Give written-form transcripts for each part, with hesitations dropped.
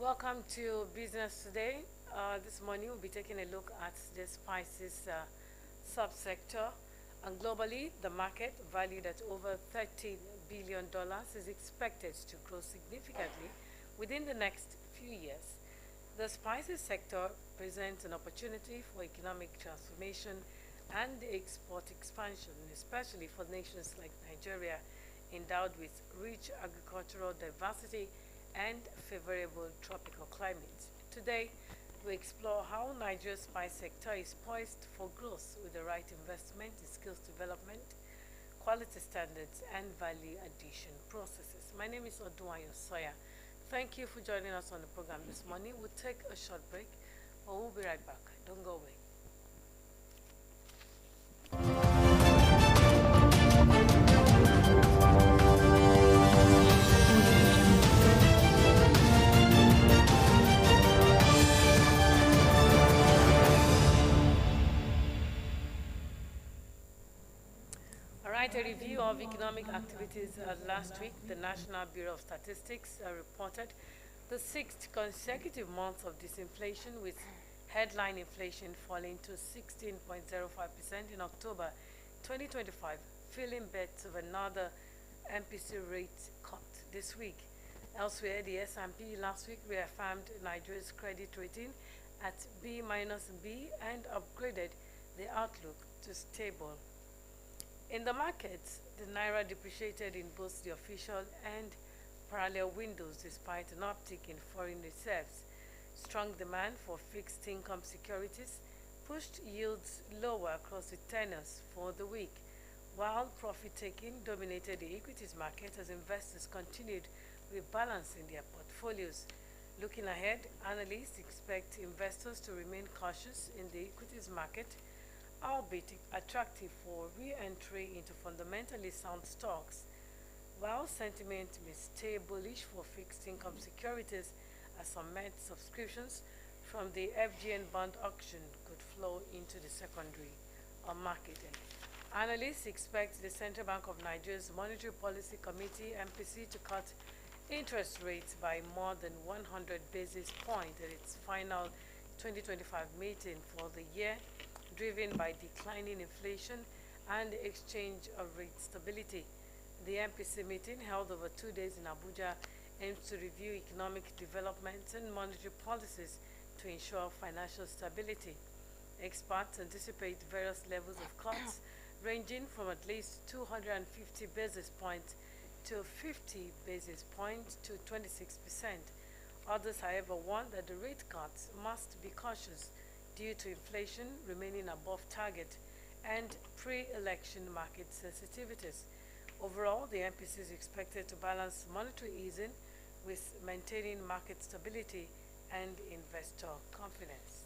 Welcome to Business Today. This morning we'll be taking a look at the spices subsector. And globally, the market, valued at over $13 billion, is expected to grow significantly within the next few years. The spices sector presents an opportunity for economic transformation and export expansion, especially for nations like Nigeria, endowed with rich agricultural diversity and favorable tropical climates. Today, we explore how Nigeria's spice sector is poised for growth with the right investment in skills development, quality standards, and value addition processes. My name is Oduayo Soya. Thank you for joining us on the program this morning. We'll take a short break, but we'll be right back. Don't go away. A review of economic activities last week, the National Bureau of Statistics reported the sixth consecutive month of disinflation, with headline inflation falling to 16.05% in October 2025, filling bets of another MPC rate cut this week. Elsewhere, the S&P last week reaffirmed Nigeria's credit rating at B- B and upgraded the outlook to stable. In the markets, the Naira depreciated in both the official and parallel windows despite an uptick in foreign reserves. Strong demand for fixed income securities pushed yields lower across the tenors for the week, while profit-taking dominated the equities market as investors continued rebalancing their portfolios. Looking ahead, analysts expect investors to remain cautious in the equities market, albeit attractive for re-entry into fundamentally sound stocks, while sentiment may stay bullish for fixed income securities as some Met subscriptions from the FGN bond auction could flow into the secondary market. Analysts expect the Central Bank of Nigeria's Monetary Policy Committee (MPC) to cut interest rates by more than 100 basis points at its final 2025 meeting for the year, driven by declining inflation and exchange rate stability. The MPC meeting, held over 2 days in Abuja, aims to review economic developments and monetary policies to ensure financial stability. Experts anticipate various levels of cuts, ranging from at least 250 basis points to 50 basis points to 26%. Others, however, warn that the rate cuts must be cautious due to inflation remaining above target and pre-election market sensitivities. Overall, the MPC is expected to balance monetary easing with maintaining market stability and investor confidence.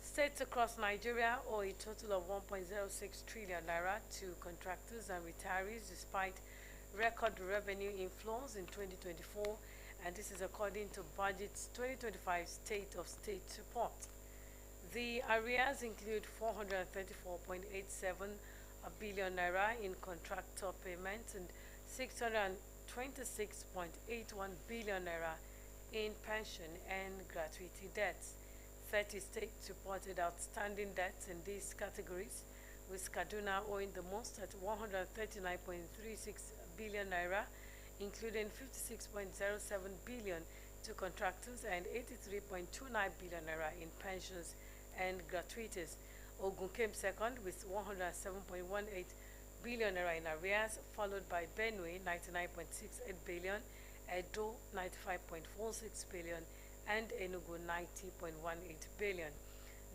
States across Nigeria owe a total of 1.06 trillion naira to contractors and retirees despite record revenue inflows in 2024, and this is according to Budget's 2025 State of State report. The arrears include 434.87 billion naira in contractor payments and 626.81 billion naira in pension and gratuity debts. 30 states reported outstanding debts in these categories, with Kaduna owing the most at 139.36 billion naira, including 56.07 billion to contractors and 83.29 billion naira in pensions and gratuities. Ogun came second with 107.18 billion naira in arrears, followed by Benue 99.68 billion, Edo 95.46 billion, and Enugu 90.18 billion.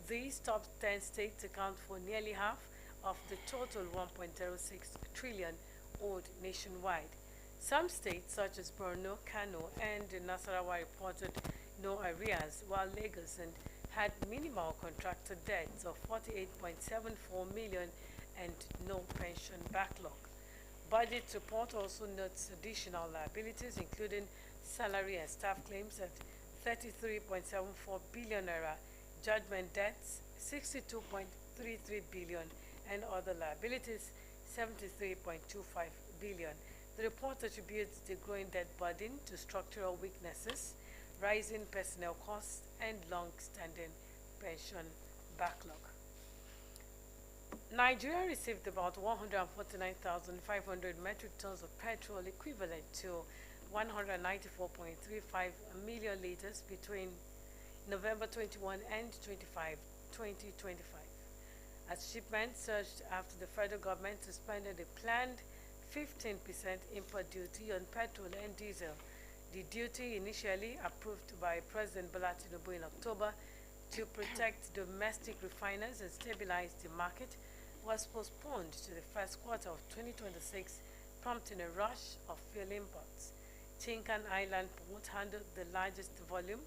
These top 10 states account for nearly half of the total 1.06 trillion owed nationwide. Some states such as Borno, Kano, and Nasarawa reported no arrears, while Lagos had minimal contractor debts of 48.74 million and no pension backlog. Budget report also notes additional liabilities, including salary and staff claims at 33.74 billion naira, judgment debts 62.33 billion, and other liabilities 73.25 billion. The report attributes the growing debt burden to structural weaknesses rising personnel costs, and long-standing pension backlog. Nigeria received about 149,500 metric tons of petrol, equivalent to 194.35 million liters between November 21 and 25, 2025. As shipments surged after the federal government suspended a planned 15% import duty on petrol and diesel. The duty, initially approved by President Bola Tinubu in October to protect domestic refiners and stabilize the market, was postponed to the first quarter of 2026, prompting a rush of fuel imports. Tinkan Island port handled the largest volume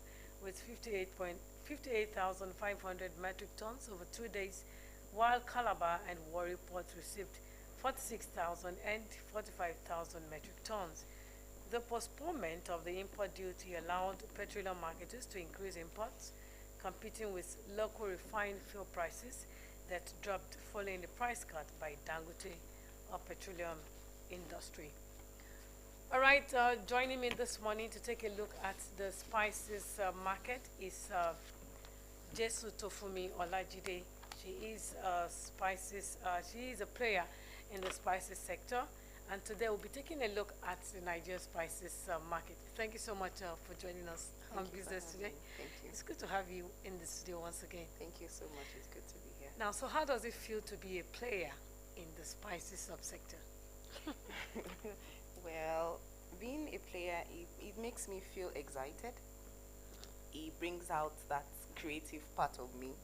with 58,500 metric tons over 2 days, while Calabar and Warri ports received 46,000 and 45,000 metric tons. The postponement of the import duty allowed petroleum marketers to increase imports, competing with local refined fuel prices that dropped following the price cut by Dangote of petroleum industry. All right, joining me this morning to take a look at the spices market is Jesu Tofumi Olajide. She is she is a player in the spices sector, and today we'll be taking a look at the Nigerian spices market. Thank you so much for joining us on business today. Thank you. It's good to have you in the studio once again. Thank you so much. It's good to be here. Now, so how does it feel to be a player in the spices subsector? Well, being a player, it makes me feel excited. It brings out that creative part of me,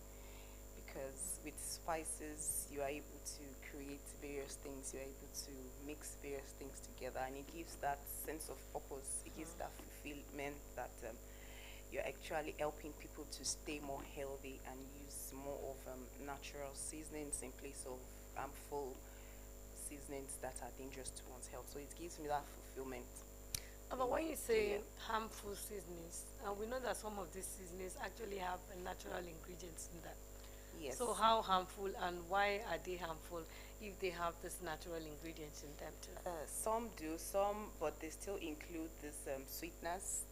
because with spices you are able to create various things, you're able to mix various things together, and it gives that sense of purpose, it gives that fulfillment that you're actually helping people to stay more healthy and use more of natural seasonings in place of harmful seasonings that are dangerous to one's health. So it gives me that fulfillment. But when you say harmful seasonings, we know that some of these seasonings actually have natural ingredients in that. Yes. So how harmful, and why are they harmful if they have this natural ingredients in them too? Some do, but they still include this sweetness.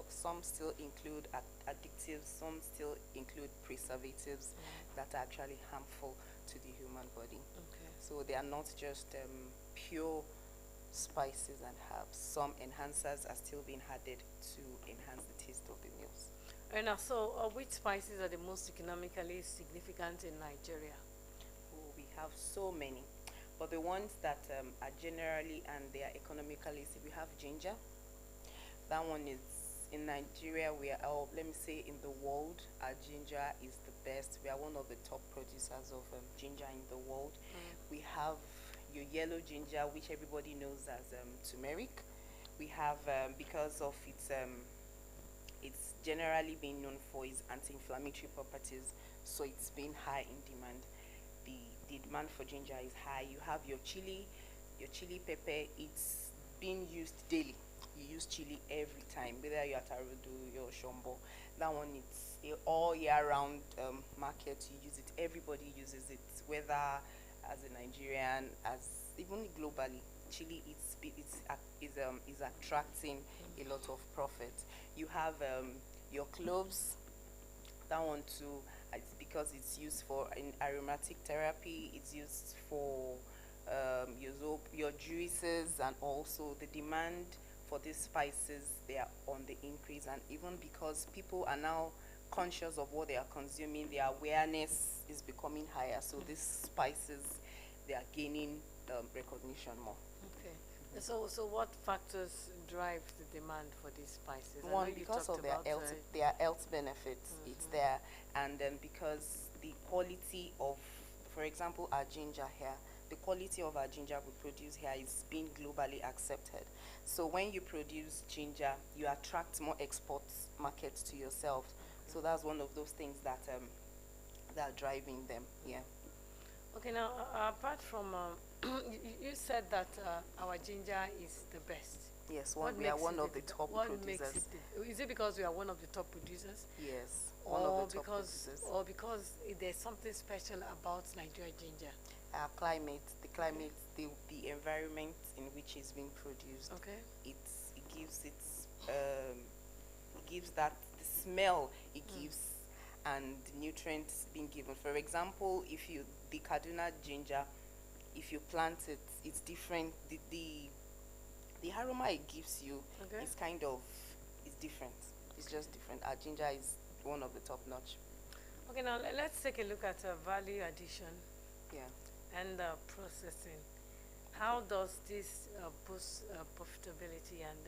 Some still include additives. Some still include preservatives that are actually harmful to the human body. Okay. So they are not just pure spices and herbs. Some enhancers are still being added to enhance the taste of the meals. And so which spices are the most economically significant in Nigeria? Oh, we have so many, but the ones that are generally and they are economically, we have ginger. That one is in Nigeria. We are, let me say, in the world, our ginger is the best. We are one of the top producers of ginger in the world. We have your yellow ginger, which everybody knows as turmeric. We have, because of it's generally been known for its anti-inflammatory properties, so it's been high in demand. The demand for ginger is high. You have your chili pepper. It's being used daily. You use chili every time, whether you're at Arudu, your Shombo. That one, it's all year round market. You use it. Everybody uses it, whether as a Nigerian, as even globally. Chili is attracting a lot of profit. You have your cloves. That one too, it's because it's used for in aromatic therapy. It's used for your juices, and also the demand for these spices, they are on the increase. And even because people are now conscious of what they are consuming, their awareness is becoming higher. So these spices, they are gaining recognition more. Okay. So what factors drive the demand for these spices? One, because of their health benefits, it's there, and then because the quality of, for example, our ginger here, the quality of our ginger we produce here is being globally accepted. So when you produce ginger, you attract more export markets to yourself. So that's one of those things that are driving them. Yeah. Okay. Now, apart from you said that our ginger is the best. Yes, we are one of the top producers. Is it because we are one of the top producers? Yes, one of the top producers. Or because there's something special about Nigeria ginger? Our climate, the environment in which it's being produced. Okay. It gives its it gives that the smell it gives and the nutrients being given. For example, if you the Kaduna ginger, if you plant it, it's different. The aroma it gives you Okay. is kind of it's different. It's just different. Our ginger is one of the top notch. Okay, now let's take a look at value addition Yeah. and processing. How does this boost profitability and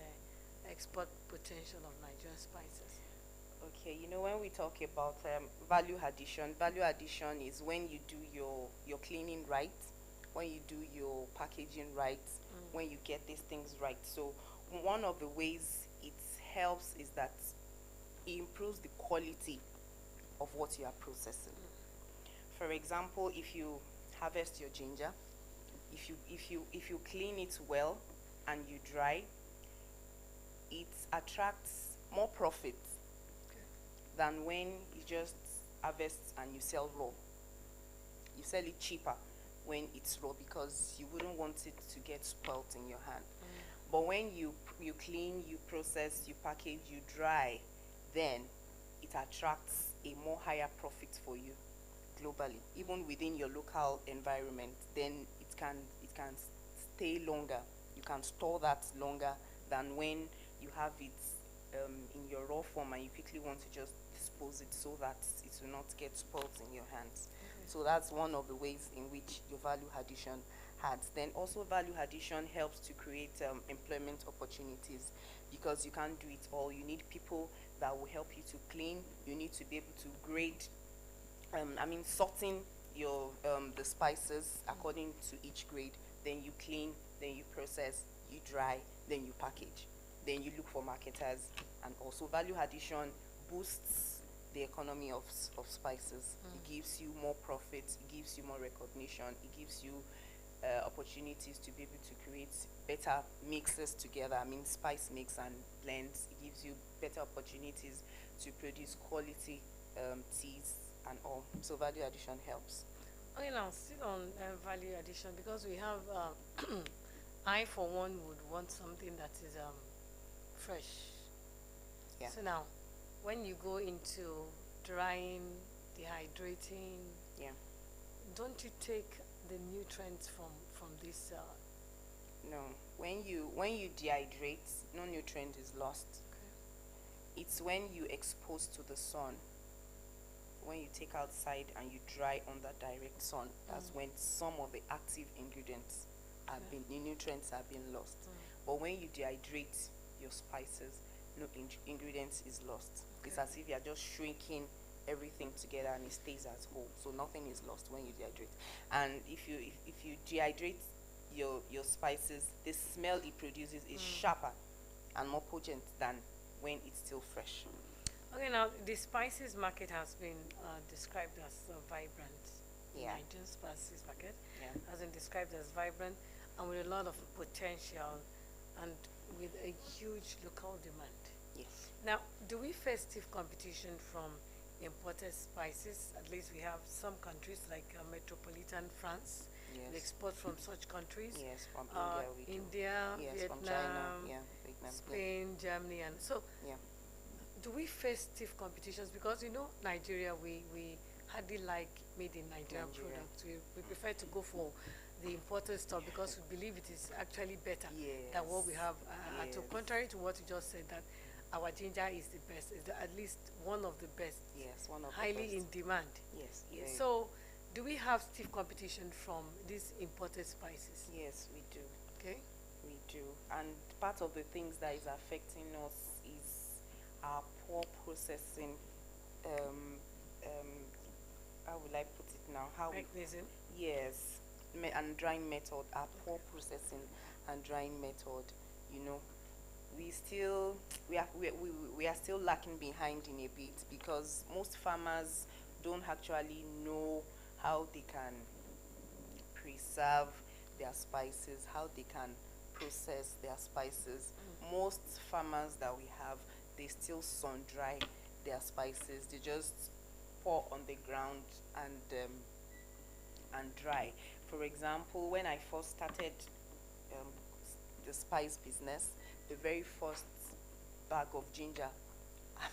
export potential of Nigerian spices? Okay, you know, when we talk about value addition is when you do your cleaning right, when you do your packaging right, when you get these things right. So one of the ways it helps is that it improves the quality of what you are processing. For example, if you harvest your ginger, if you clean it well and you dry, it attracts more profit Okay. than when you just harvest and you sell raw. You sell it cheaper when it's raw because you wouldn't want it to get spoilt in your hand. But when you clean, you process, you package, you dry, then it attracts a more higher profit for you globally, even within your local environment. Then it can stay longer. You can store that longer than when you have it in your raw form and you quickly want to just dispose it so that it will not get spoiled in your hands. So that's one of the ways in which your value addition adds. Then also value addition helps to create employment opportunities because you can't do it all. You need people that will help you to clean. You need to be able to grade. Sorting your the spices according to each grade. Then you clean. Then you process. You dry. Then you package. Then you look for marketers. And also value addition boosts the economy of spices. It gives you more profit. It gives you more recognition. It gives you opportunities to be able to create better mixes together. Spice mix and blends. It gives you better opportunities to produce quality teas and all. So value addition helps. Okay, now still on value addition because we have, I for one would want something that is fresh. Yeah. So now, when you go into drying, dehydrating, Yeah. don't you take the nutrients from this? No. When you dehydrate, no nutrient is lost. Okay. It's when you expose to the sun, when you take outside and you dry under direct sun, that's when some of the active ingredients have been, the nutrients have been lost. But when you dehydrate your spices, no ingredients is lost. It's as if you're just shrinking everything together and it stays as whole. So nothing is lost when you dehydrate. And if you dehydrate your spices, the smell it produces is sharper and more potent than when it's still fresh. Okay, now the spices market has been described as vibrant. Yeah. Nigerian spices market Yeah. has been described as vibrant and with a lot of potential and with a huge local demand. Yes. Now, do we face stiff competition from imported spices? At least we have some countries like metropolitan France. Yes. We export from such countries. Yes, from India, Yes, Vietnam, from China. Yeah, Vietnam. Spain, Germany, and so. Yeah. Do we face stiff competitions? Because Nigeria, we hardly like made in Nigerian Nigeria. products. We prefer to go for the imported stuff because we believe it is actually better than what we have. And so Yes. contrary to what you just said, that our ginger is the best, is at least one of the best, Yes, one of highly the in best. demand. Yes. Yes. Yeah. So, do we have stiff competition from these imported spices? Yes, we do. Okay. We do. And part of the things that is affecting us is our poor processing. How will I put it now? Mechanism. Yes, and drying method. Our poor processing and drying method. We are still lacking behind in a bit because most farmers don't actually know how they can preserve their spices, how they can process their spices. Most farmers that we have, they still sun dry their spices. They just pour on the ground and dry. For example, when I first started the spice business, the very first bag of ginger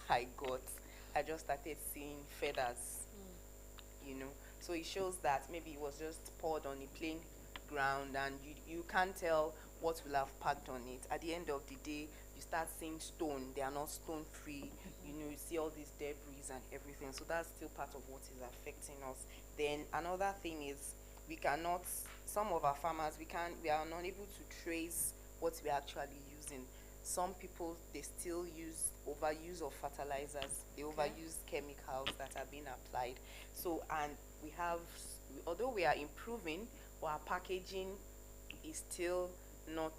I got, I just started seeing feathers, you know. So it shows that maybe it was just poured on a plain ground, and you can't tell what will have packed on it. At the end of the day, you start seeing stone. They are not stone free. You know, you see all these debris and everything. So that's still part of what is affecting us. Then another thing is we cannot, some of our farmers, we are not able to trace what we're actually using. Some people, they still use overuse of fertilizers. They overuse chemicals that are being applied. So, and we have, although we are improving, but our packaging is still not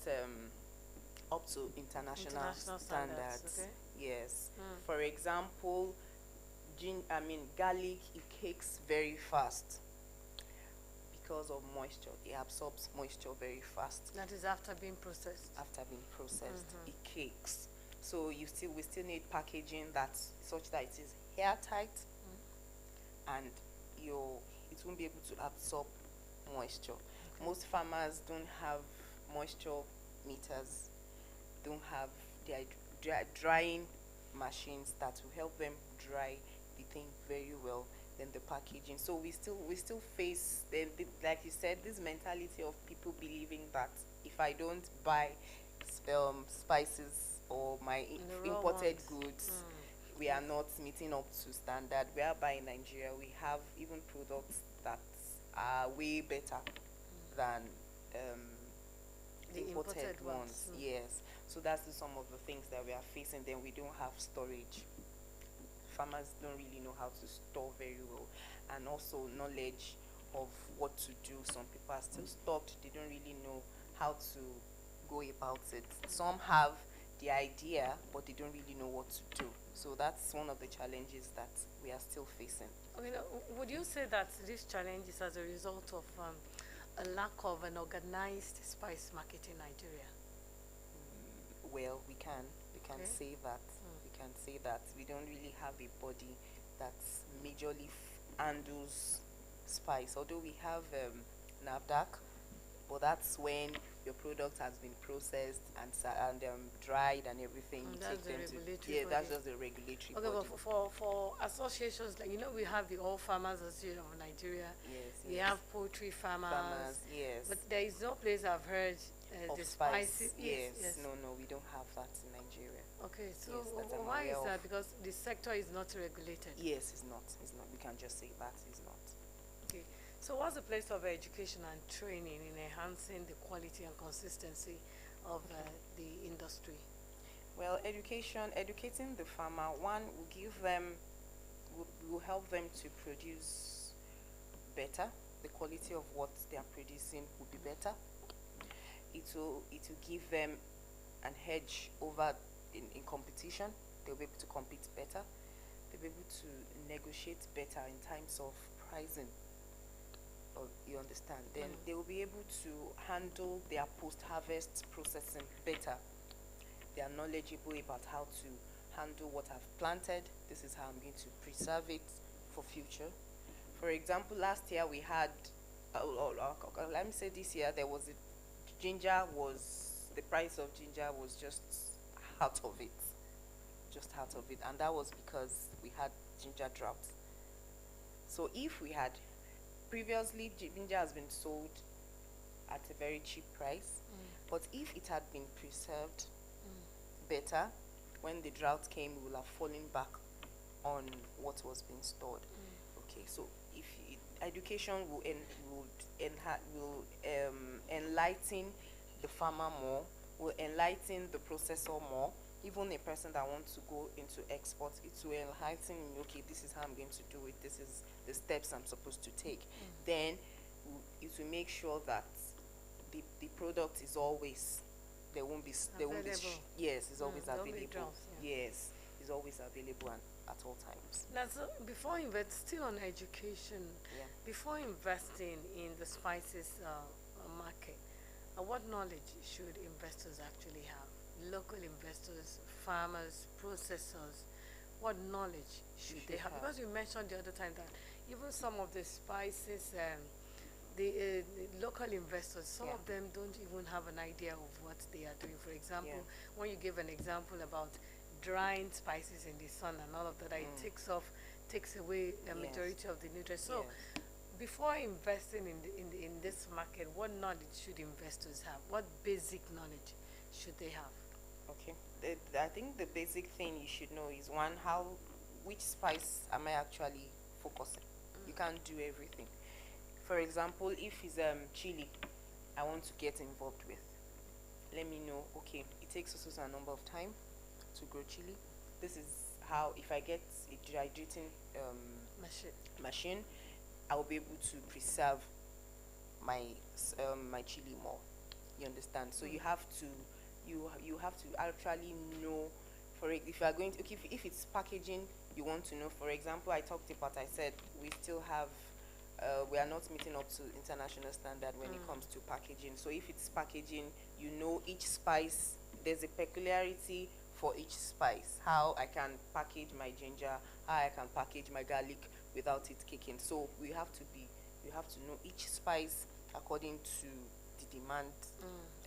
up to international standards. Okay. Yes. For example, garlic, it cakes very fast because of moisture. It absorbs moisture very fast. That is after being processed. After being processed, it cakes. So we still need packaging that's such that it is airtight, and it won't be able to absorb moisture. Most farmers don't have moisture meters, don't have their drying machines that will help them dry the thing very well. Then the packaging. So we still face like you said, this mentality of people believing that if I don't buy spices or my imported goods, we are not meeting up to standard. Whereby in Nigeria we have even products that are way better than the imported ones. Yes. So that's some of the things that we are facing. Then we don't have storage. Farmers don't really know how to store very well, and also knowledge of what to do. Some people are still stuck. They don't really know how to go about it. Some have the idea, but they don't really know what to do. So that's one of the challenges that we are still facing. Okay, now, would you say that this challenge is as a result of a lack of an organized spice market in Nigeria? Well, we can say that. We can say that we don't really have a body that majorly handles spice. Although we have NAFDAC, but that's when your product has been processed and dried and everything. That's the regulatory body. That's just the regulatory body. Okay, but for associations, like, we have the All Farmers Association of Nigeria. Yes. We have poultry farmers. Yes. But there is no place I've heard the spices. Yes. No, we don't have that in Nigeria. Okay, so Yes, why is that? Because the sector is not regulated. Yes, it's not. We can just say that it's not. Okay. So what's the place of education and training in enhancing the quality and consistency of the industry? Well, educating the farmer, one will help them to produce better. The quality of what they are producing will be better. It will give them an edge over in competition. They'll be able to compete better. They'll be able to negotiate better in terms of pricing. You understand? Then they will be able to handle their post-harvest processing better. They are knowledgeable about how to handle what I've planted. This is how I'm going to preserve it for future. For example, last year we had, let me say this year, the price of ginger was just out of it. And that was because we had ginger drought. So if we had, previously ginger has been sold at a very cheap price, but if it had been preserved better, when the drought came, we will have fallen back on what was being stored. Okay, so if education will enlighten the farmer more, will enlighten the processor more. Even a person that wants to go into export, it will enlighten me, okay, this is how I'm going to do it, this is the steps I'm supposed to take. Then it will make sure that the product is always, there won't be yes, it's always available. Yes, it's always available at all times. Now, so before still on education, before investing in the spices market, what knowledge should investors actually have? Local investors, farmers, processors, what knowledge should they have? Because you mentioned the other time that even some of the spices, the local investors, some of them don't even have an idea of what they are doing. For example, when you give an example about drying spices in the sun and all of that, it takes away the Yes. majority of the nutrients. So Yes. before investing in this market, what knowledge should investors have? What basic knowledge should they have? Okay. I think the basic thing you should know is one, which spice am I actually focusing? You can't do everything. For example, if it's chili, I want to get involved with. Let me know. Okay, it takes also a number of time to grow chili. This is how, if I get a dehydrating Machine. machine, I will be able to preserve my my chili more. You understand? So you have to you have to actually know. If you are going to, okay, if it's packaging, you want to know. For example, I talked about, I said we still have we are not meeting up to international standard when it comes to packaging. So if it's packaging, you know each spice, there's a peculiarity for each spice, how I can package my ginger, how I can package my garlic without it kicking. So you have to know each spice according to the demand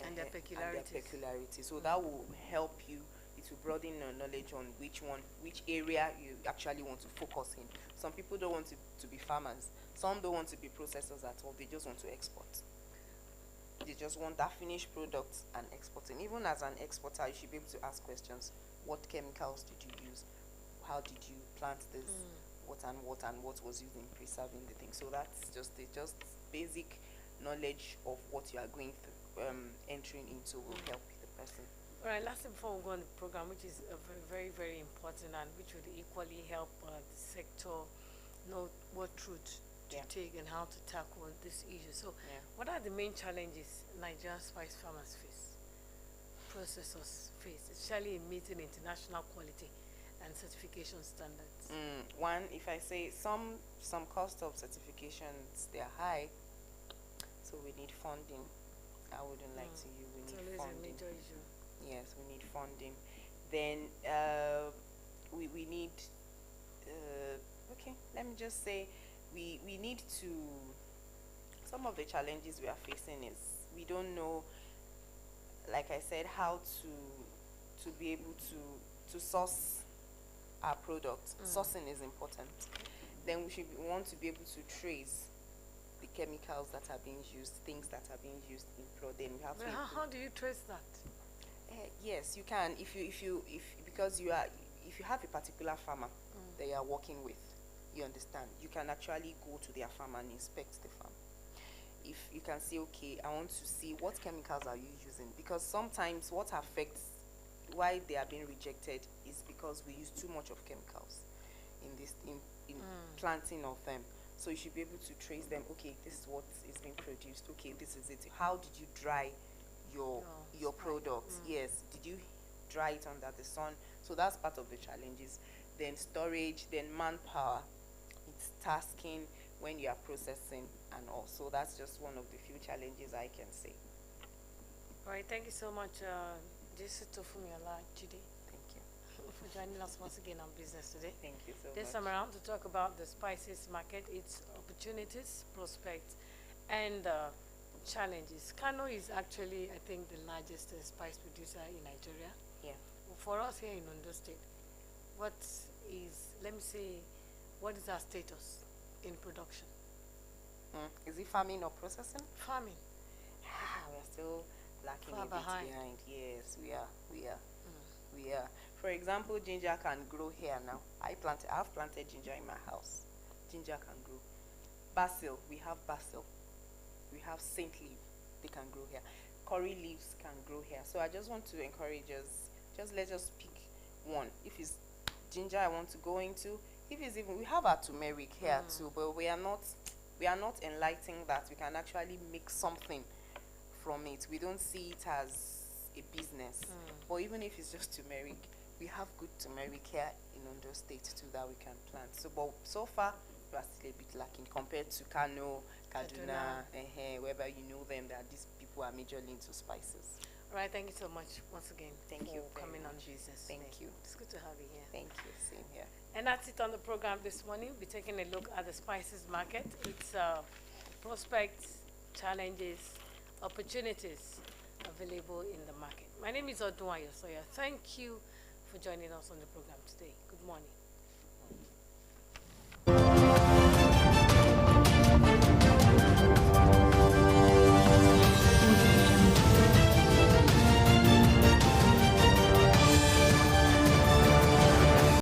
And their peculiarity. So that will help you. It will broaden your knowledge on which area you actually want to focus in. Some people don't want to be farmers. Some don't want to be processors at all. They just want to export. They just want that finished product and exporting. Even as an exporter, you should be able to ask questions. What chemicals did you use? How did you plant this? What was used in preserving the thing? So that's just basic knowledge of what you are going through, entering into will help the person. All right, lastly, before we go on the program, which is very, very, very important and which would equally help the sector know what route to take and how to tackle this issue. So, what are the main challenges Nigerian spice farmers face, processors face, especially in meeting international quality and certification standards? One, if I say some cost of certifications, they are high, so we need funding. I wouldn't like to you. We It's need always funding. a major issue. Yes, we need funding. Then we need okay, let me just say we need to, some of the challenges we are facing is we don't know, like I said, how to be able to source our products. Sourcing is important. Then we want to be able to trace the chemicals that are being used, things that are being used in product. Then we have to How do you trace that? yes, you can. Because if you have a particular farmer that you are working with, you understand, you can actually go to their farm and inspect the farm. If you can say, okay, I want to see what chemicals are you using, because sometimes what affects why they are being rejected is because we use too much of chemicals in planting of them. So you should be able to trace them. Okay, this is what is being produced. Okay, this is it. How did you dry your products? Yes, did you dry it under the sun? So that's part of the challenges. Then storage, then manpower, it's tasking when you are processing, and also that's just one of the few challenges I can say. All right, thank you so much, Jesse Tofumiala Chidi, Thank you. for joining us once again on Business Today. Thank you so This much. time around to talk about the spices market, its opportunities, prospects, and challenges. Kano is actually, I think, the largest spice producer in Nigeria. Yeah. For us here in Ondo State, what is, let me say, what is our status in production? Is it farming or processing? Farming. We're still lacking Far a bit behind. behind. Yes, we are. We are. For example, ginger can grow here now. I've planted ginger in my house. Ginger can grow. Basil, we have basil. We have saint leaf. They can grow here. Curry leaves can grow here. So I just want to encourage us. Let's just pick one. If it's ginger I want to go into, if it's even, we have our turmeric here too, but we are not enlightening that we can actually make something from it. We don't see it as a business. But even if it's just turmeric, we have good turmeric here in Ondo State too that we can plant. But so far we are still a bit lacking compared to Kano, Kaduna, wherever you know them, that these people are majorly into spices. All right, thank you so much once again. Thank you for very coming on much. Business Thank Today. you. It's good to have you here. Thank you. Same here. And that's it on the program this morning. We're taking a look at the spices market, its prospects, challenges, opportunities available in the market. My name is Odunwa Yosoya. Thank you for joining us on the program today. Good morning.